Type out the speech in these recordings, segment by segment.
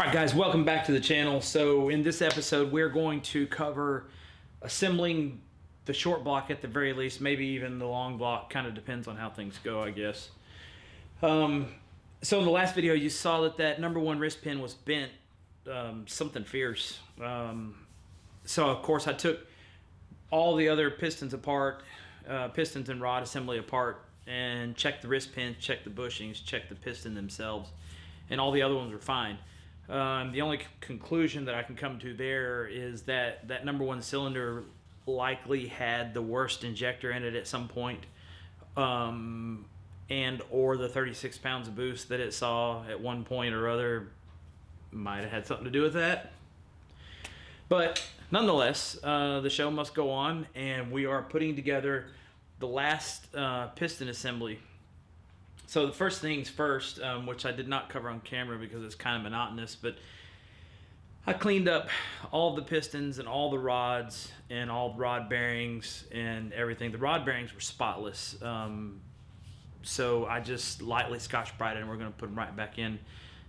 Alright guys, welcome back to the channel. So in this episode we're going to cover assembling the short block at the very least, maybe even the long block, kind of depends on how things go, I guess. So in the last video you saw that number one wrist pin was bent, something fierce. So of course I took all the other pistons apart, pistons and rod assembly apart, and checked the wrist pins, checked the bushings, checked the piston themselves, and all the other ones were fine. The only conclusion that I can come to there is that number one cylinder likely had the worst injector in it at some point, and or the 36 pounds of boost that it saw at one point or other might have had something to do with that. But nonetheless, the show must go on, and we are putting together the last piston assembly. So the first things first, which I did not cover on camera because it's kind of monotonous, but I cleaned up all the pistons and all the rods and all the rod bearings and everything. The rod bearings were spotless, so I just lightly Scotch-Brited, and we're going to put them right back in.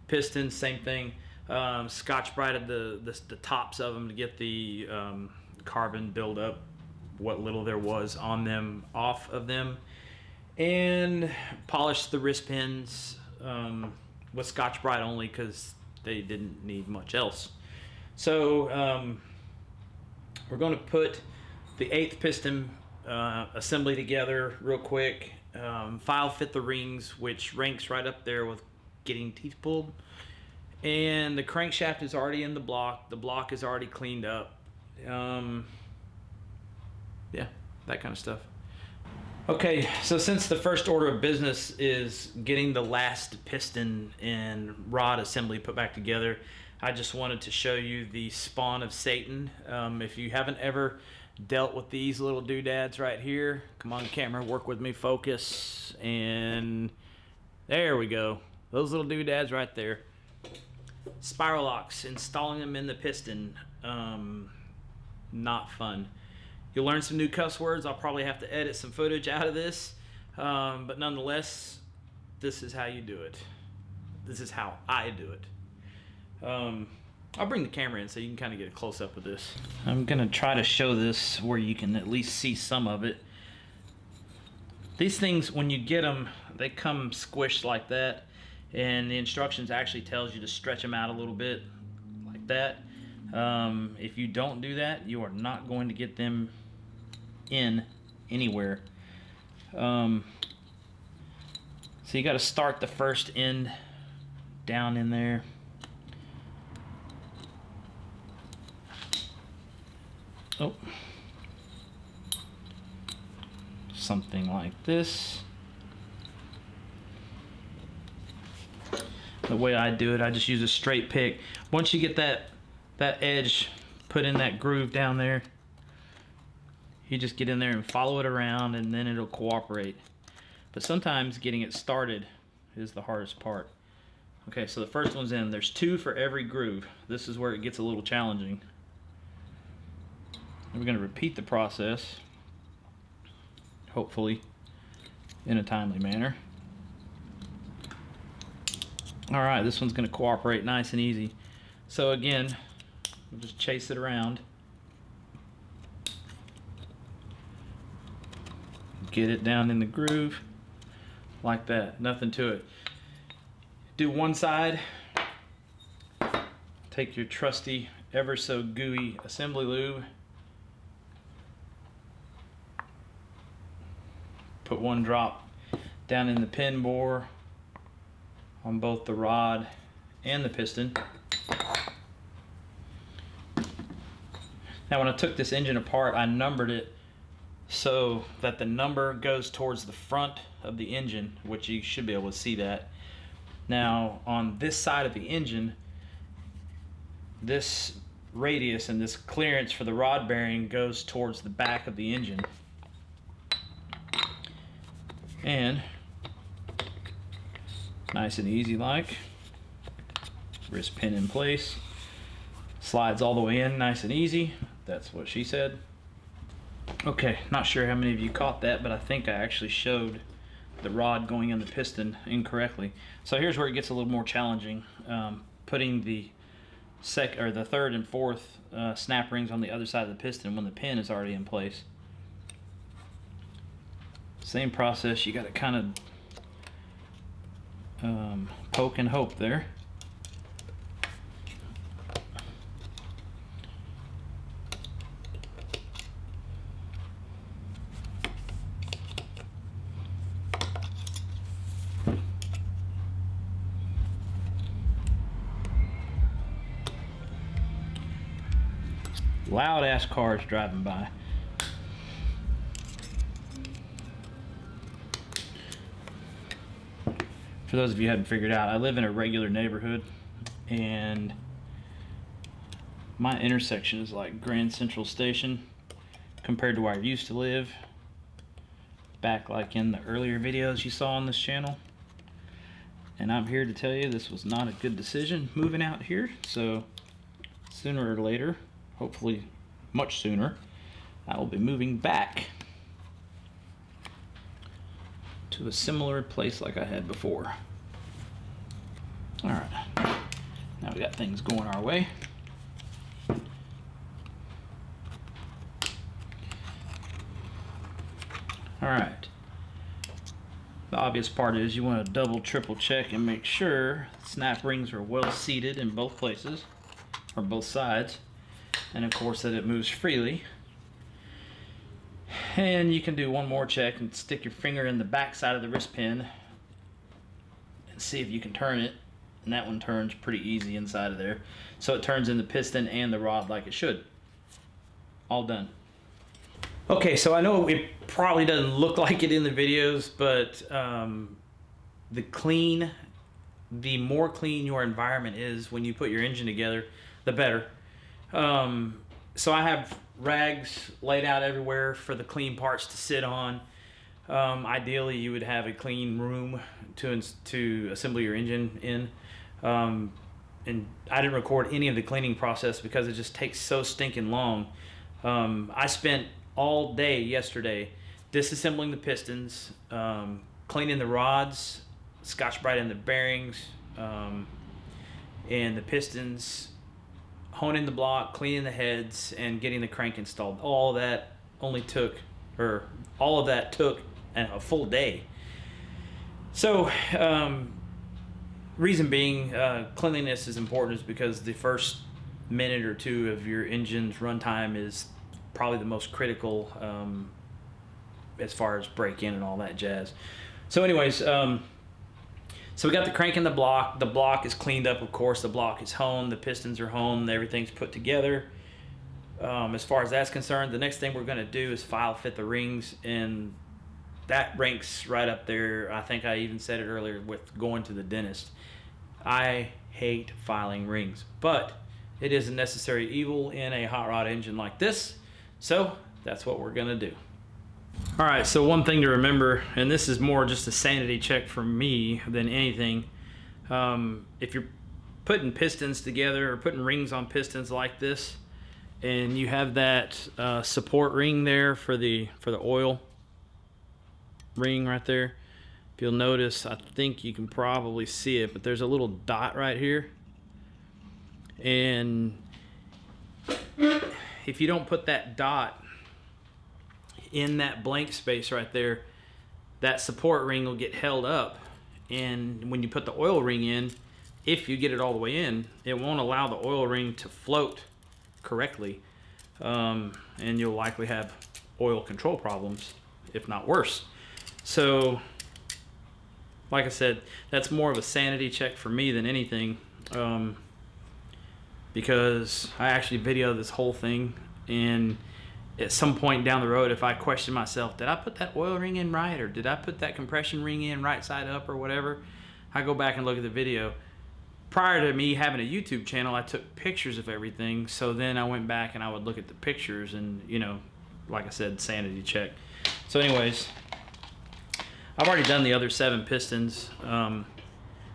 Pistons, same thing. Scotch-Brited the tops of them to get the carbon buildup, what little there was on them, off of them. And polished the wrist pins with Scotch-Brite only because they didn't need much else. So we're going to put the 8th piston assembly together real quick. File fit the rings, which ranks right up there with getting teeth pulled. And the crankshaft is already in the block. The block is already cleaned up. Yeah, that kind of stuff. Okay, so since the first order of business is getting the last piston and rod assembly put back together, I just wanted to show you the spawn of Satan. If you haven't ever dealt with these little doodads right here, come on camera, work with me, focus, and there we go. Those little doodads right there. Spiral locks, installing them in the piston, not fun. You'll learn some new cuss words. I'll probably have to edit some footage out of this. But nonetheless, this is how you do it. This is how I do it. I'll bring the camera in so you can kind of get a close-up of this. I'm going to try to show this where you can at least see some of it. These things, when you get them, they come squished like that. And the instructions actually tells you to stretch them out a little bit like that. If you don't do that, you are not going to get them in anywhere. So you got to start the first end down in there. Oh, something like this. The way I do it, I just use a straight pick. Once you get that edge put in that groove down there, you just get in there and follow it around, and then it'll cooperate. But sometimes getting it started is the hardest part. Okay, so the first one's in. There's 2 for every groove. This is where it gets a little challenging. And we're going to repeat the process, hopefully in a timely manner. Alright, this one's going to cooperate nice and easy. So again, we'll just chase it around. Get it down in the groove like that. Nothing to it. Do one side. Take your trusty, ever so gooey assembly lube. Put one drop down in the pin bore on both the rod and the piston. Now when I took this engine apart, I numbered it so that the number goes towards the front of the engine, which you should be able to see that. Now on this side of the engine, this radius and this clearance for the rod bearing goes towards the back of the engine. And nice and easy like, wrist pin in place, slides all the way in nice and easy. That's what she said. Okay, not sure how many of you caught that, but I think I actually showed the rod going in the piston incorrectly. So here's where it gets a little more challenging. Putting the the third and fourth snap rings on the other side of the piston when the pin is already in place. Same process, you got to kind of poke and hope there. Loud ass cars driving by. For those of you who hadn't figured out, I live in a regular neighborhood, and my intersection is like Grand Central Station compared to where I used to live back like in the earlier videos you saw on this channel. And I'm here to tell you this was not a good decision moving out here, so sooner or later, hopefully much sooner, I will be moving back to a similar place like I had before. All right, now we got things going our way. All right, the obvious part is you want to double, triple check and make sure snap rings are well seated in both places, or both sides. And of course that it moves freely. And you can do one more check and stick your finger in the back side of the wrist pin and see if you can turn it. And that one turns pretty easy inside of there. So it turns in the piston and the rod like it should. All done. Okay, so I know it probably doesn't look like it in the videos, but the more clean your environment is when you put your engine together, the better. So I have rags laid out everywhere for the clean parts to sit on. Ideally, you would have a clean room to assemble your engine in. And I didn't record any of the cleaning process because it just takes so stinking long. I spent all day yesterday disassembling the pistons, cleaning the rods, Scotch-Briting the bearings, and the pistons, honing the block, cleaning the heads, and getting the crank installed. All of that took a full day. So, reason being, cleanliness is important, is because the first minute or two of your engine's runtime is probably the most critical as far as break-in and all that jazz. So anyways, so we got the crank in the block. The block is cleaned up, of course. The block is honed. The pistons are honed. Everything's put together. As far as that's concerned, the next thing we're going to do is file fit the rings, and that ranks right up there. I think I even said it earlier with going to the dentist. I hate filing rings, but it is a necessary evil in a hot rod engine like this, so that's what we're going to do. All right, so one thing to remember, and this is more just a sanity check for me than anything, if you're putting pistons together or putting rings on pistons like this, and you have that support ring there for the oil ring right there, if you'll notice, I think you can probably see it, but there's a little dot right here. And if you don't put that dot in that blank space right there, that support ring will get held up, and when you put the oil ring in, if you get it all the way in, it won't allow the oil ring to float correctly, and you'll likely have oil control problems, if not worse. So like I said, that's more of a sanity check for me than anything, because I actually videoed this whole thing, and at some point down the road, if I question myself, did I put that oil ring in right, or did I put that compression ring in right side up, or whatever, I go back and look at the video. Prior to me having a YouTube channel, I took pictures of everything, so then I went back and I would look at the pictures, and, you know, like I said, sanity check. So anyways, I've already done the other 7 pistons, and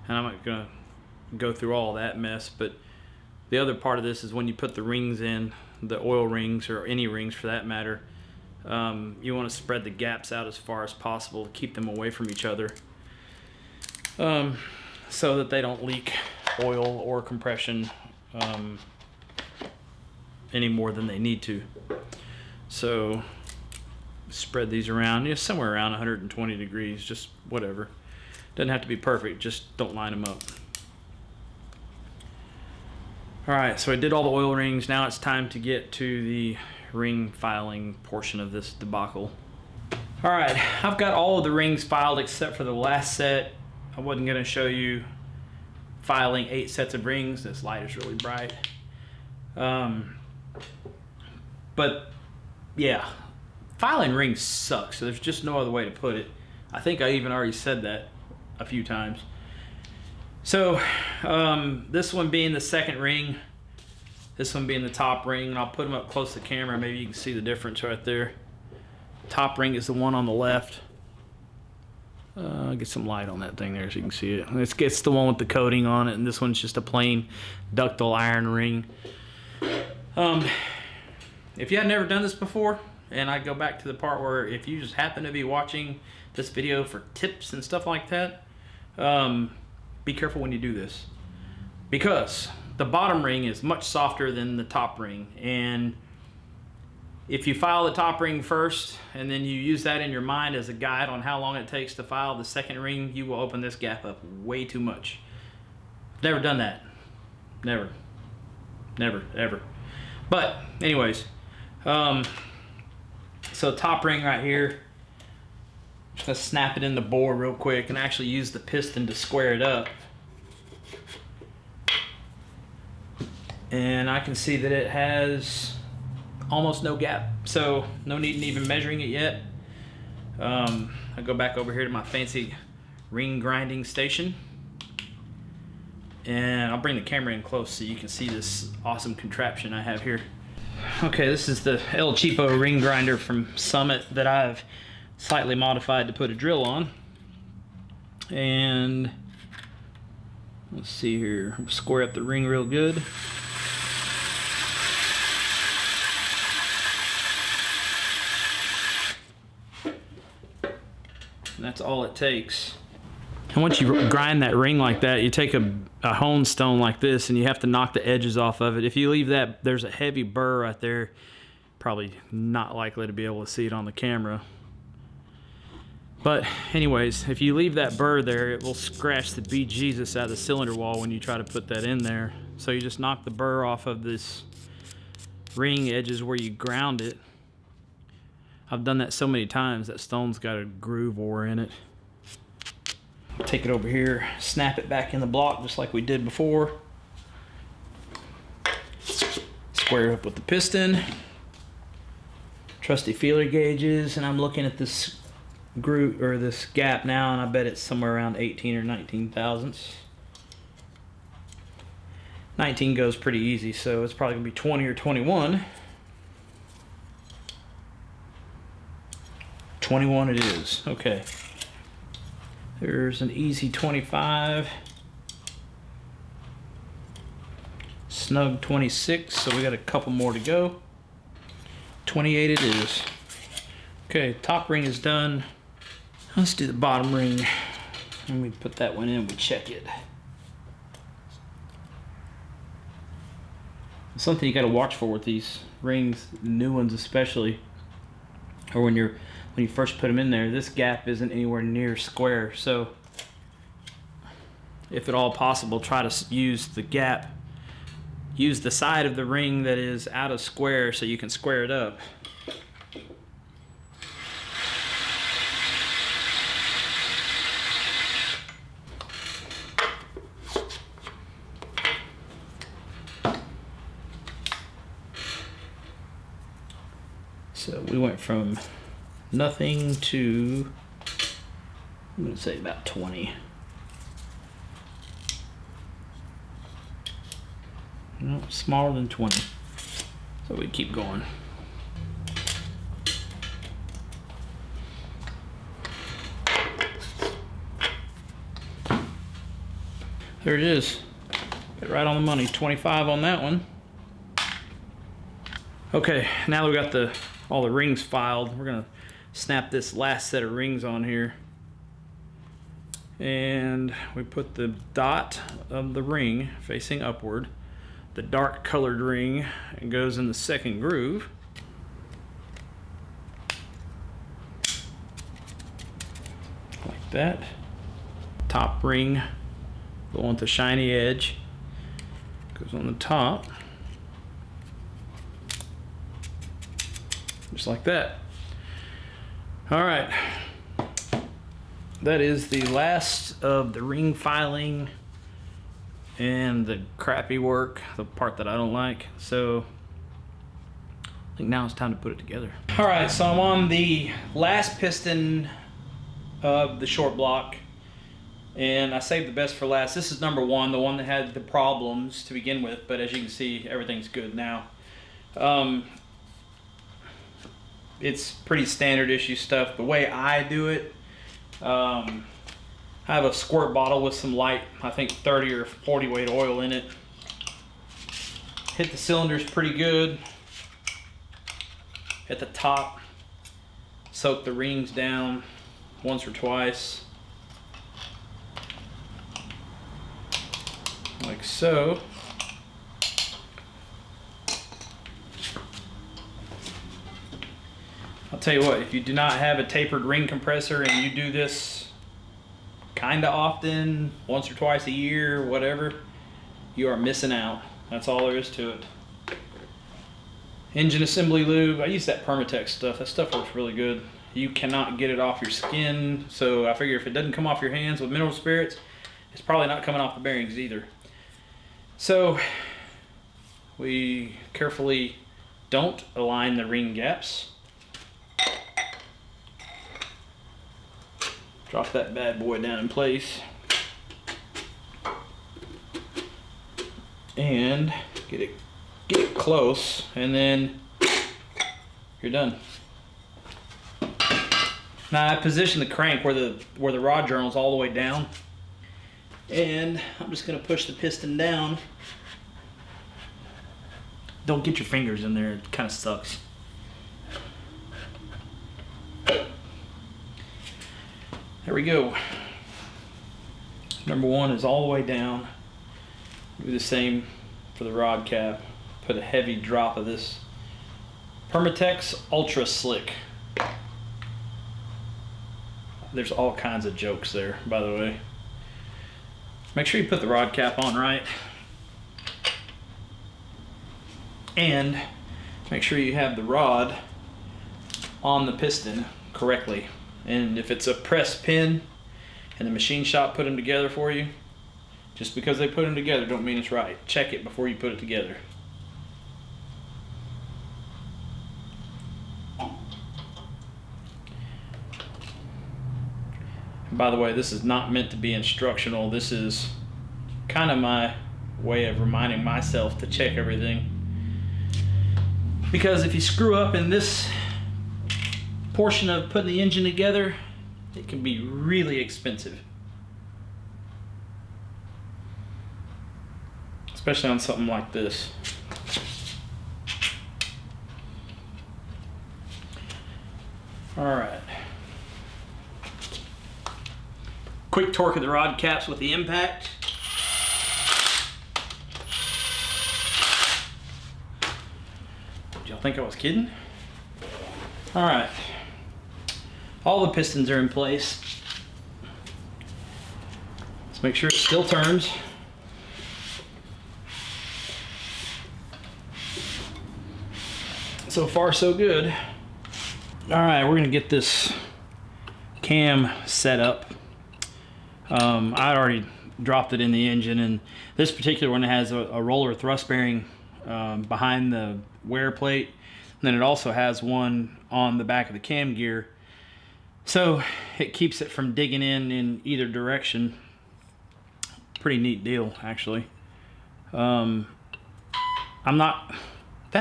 I'm not going to go through all that mess, but the other part of this is when you put the rings in, the oil rings, or any rings for that matter, you want to spread the gaps out as far as possible to keep them away from each other, so that they don't leak oil or compression any more than they need to. So spread these around, you know, somewhere around 120 degrees, just whatever. Doesn't have to be perfect, just don't line them up. All right, so I did all the oil rings. Now it's time to get to the ring filing portion of this debacle. All right, I've got all of the rings filed except for the last set. I wasn't gonna show you filing 8 sets of rings. This light is really bright. But yeah, filing rings sucks. So there's just no other way to put it. I think I even already said that a few times. So this one being the second ring, this one being the top ring, and I'll put them up close to the camera. Maybe you can see the difference right there. Top ring is the one on the left. Get some light on that thing there so you can see it. It's the one with the coating on it, and this one's just a plain ductile iron ring. If you had never done this before, and I go back to the part where if you just happen to be watching this video for tips and stuff like that, be careful when you do this, because the bottom ring is much softer than the top ring, and if you file the top ring first and then you use that in your mind as a guide on how long it takes to file the second ring, you will open this gap up way too much. Never done that. Never, ever. But anyways, so top ring right here, just gonna snap it in the bore real quick and actually use the piston to square it up. And I can see that it has almost no gap, so no need in even measuring it yet. I go back over here to my fancy ring grinding station, and I'll bring the camera in close so you can see this awesome contraption I have here. Okay, this is the El Cheapo ring grinder from Summit that I've slightly modified to put a drill on. And let's see here, square up the ring real good. And that's all it takes. And once you grind that ring like that, you take a hone stone like this and you have to knock the edges off of it. If you leave that, there's a heavy burr right there. Probably not likely to be able to see it on the camera. But anyways, if you leave that burr there, it will scratch the bejesus out of the cylinder wall when you try to put that in there. So you just knock the burr off of this ring edges where you ground it. I've done that so many times, that stone's got a groove ore in it. Take it over here, snap it back in the block just like we did before. Square it up with the piston. Trusty feeler gauges, and I'm looking at this groove or this gap now, and I bet it's somewhere around 18 or 19 thousandths. 19 goes pretty easy, so it's probably gonna be 20 or 21. 21 it is. Okay. There's an easy 25. Snug 26, so we got a couple more to go. 28 it is. Okay, top ring is done. Let's do the bottom ring. And we put that one in, we check it. Something you got to watch for with these rings, new ones especially, or when you first put them in there, this gap isn't anywhere near square. So if at all possible, try to use the gap, use the side of the ring that is out of square so you can square it up. So we went from nothing to, I'm going to say about 20. No, smaller than 20. So we keep going. There it is. Get right on the money. 25 on that one. Okay, now that we got all the rings filed, we're gonna snap this last set of rings on here. And we put the dot of the ring facing upward. the dark colored ring and goes in the second groove. Like that. Top ring going with the shiny edge goes on the top. Just like that. All right. That is the last of the ring filing and the crappy work, the part that I don't like. So I think now it's time to put it together. All right, so I'm on the last piston of the short block, and I saved the best for last. This is number one, the one that had the problems to begin with, but as you can see, everything's good now. It's pretty standard issue stuff. The way I do it, I have a squirt bottle with some light, I think 30 or 40 weight oil in it. Hit the cylinders pretty good at the top. Soak the rings down once or twice, like so. I'll tell you what, if you do not have a tapered ring compressor and you do this kind of often, once or twice a year, whatever, you are missing out. That's all there is to it. Engine assembly lube, I use that Permatex stuff. That stuff works really good. You cannot get it off your skin, so I figure if it doesn't come off your hands with mineral spirits, it's probably not coming off the bearings either. So we carefully don't align the ring gaps. Drop that bad boy down in place. And get it close, and then you're done. Now I position the crank where the rod journal is all the way down, and I'm just gonna push the piston down. Don't get your fingers in there, it kind of sucks. There we go. Number one is all the way down. Do the same for the rod cap. Put a heavy drop of this Permatex Ultra Slick. There's all kinds of jokes there, by the way. Make sure you put the rod cap on right. And make sure you have the rod on the piston correctly. And if it's a press pin and the machine shop put them together for you, just because they put them together don't mean it's right. Check it before you put it together. And by the way, this is not meant to be instructional. This is kind of my way of reminding myself to check everything. Because if you screw up in this portion of putting the engine together, it can be really expensive. Especially on something like this. All right. Quick torque of the rod caps with the impact. Did y'all think I was kidding? All right. All the pistons are in place. Let's make sure it still turns. So far, so good. All right, we're gonna get this cam set up. I already dropped it in the engine, and this particular one has a roller thrust bearing behind the wear plate. And then it also has one on the back of the cam gear. So it keeps it from digging in either direction. Pretty neat deal, actually. That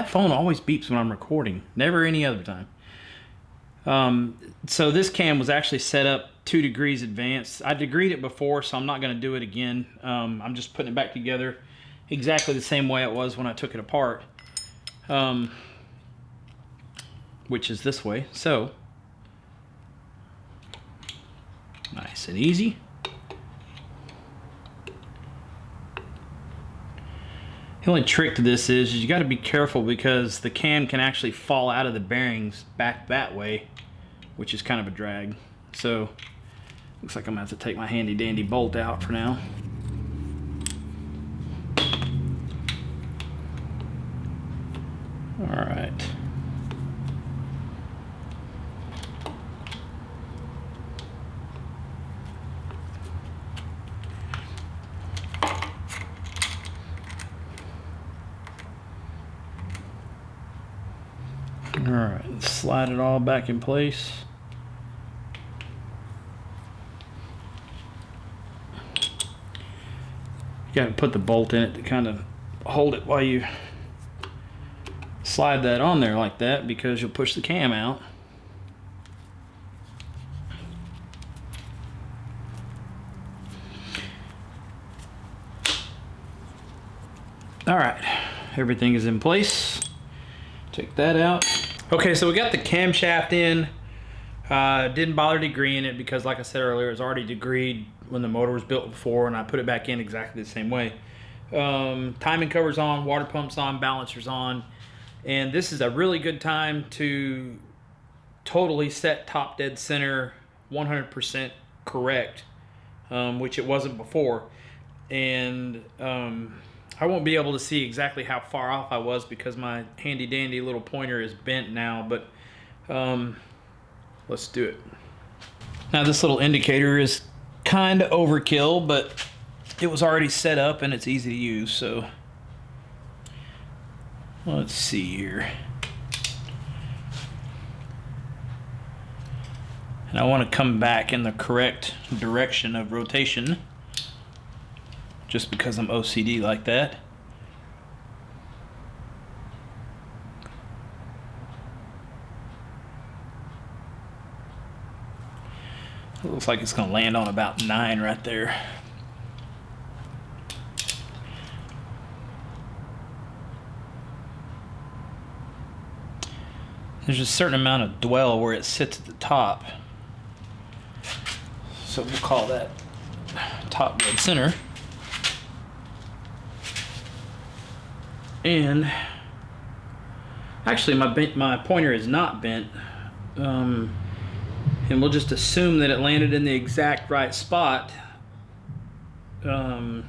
phone always beeps when I'm recording, never any other time. So this cam was actually set up 2 degrees advanced. I degreed it before, so I'm not going to do it again. I'm just putting it back together exactly the same way it was when I took it apart, which is this way. So nice and easy. The only trick to this is you got to be careful because the cam can actually fall out of the bearings back that way, which is kind of a drag. So looks like I'm gonna have to take my handy dandy bolt out for now. All right. All right, let's slide it all back in place. You got to put the bolt in it to kind of hold it while you slide that on there like that, because you'll push the cam out. All right, everything is in place. Take that out. Okay, so we got the camshaft in. Didn't bother degreeing it because, like I said earlier, it was already degreed when the motor was built before, and I put it back in exactly the same way. Timing cover's on, water pump's on, balancer's on, and this is a really good time to totally set top dead center 100% correct, which it wasn't before. And I won't be able to see exactly how far off I was because my handy dandy little pointer is bent now, but let's do it. Now this little indicator is kind of overkill, but it was already set up and it's easy to use, so let's see here. And I want to come back in the correct direction of rotation, just because I'm OCD like that. It looks like it's going to land on about 9 right there. There's a certain amount of dwell where it sits at the top, so we'll call that top dead center. And actually my pointer is not bent, and we'll just assume that it landed in the exact right spot when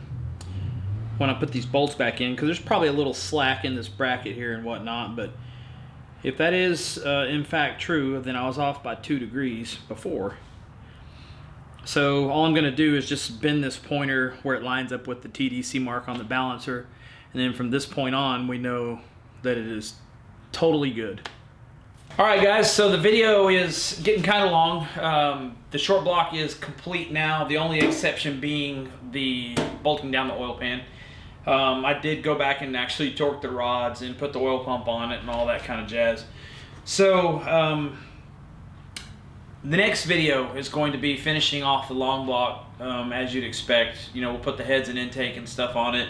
I put these bolts back in, because there's probably a little slack in this bracket here and whatnot. But if that is in fact true, then I was off by 2 degrees before. So all I'm going to do is just bend this pointer where it lines up with the TDC mark on the balancer, and then from this point on we know that it is totally good. Alright guys, so the video is getting kind of long. The short block is complete now, the only exception being the bolting down the oil pan. I did go back and actually torque the rods and put the oil pump on it and all that kind of jazz. So the next video is going to be finishing off the long block, as you'd expect. You know, we'll put the heads and intake and stuff on it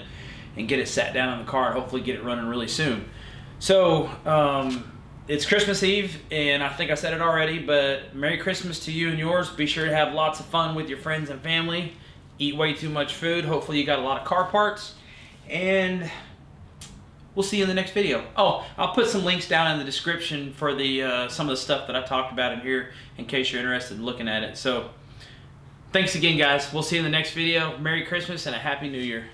and get it sat down in the car and hopefully get it running really soon. So it's Christmas Eve, and I think I said it already, but Merry Christmas to you and yours. Be sure to have lots of fun with your friends and family. Eat way too much food. Hopefully you got a lot of car parts, and we'll see you in the next video. Oh, I'll put some links down in the description for the some of the stuff that I talked about in here in case you're interested in looking at it. So thanks again, guys. We'll see you in the next video. Merry Christmas and a Happy New Year.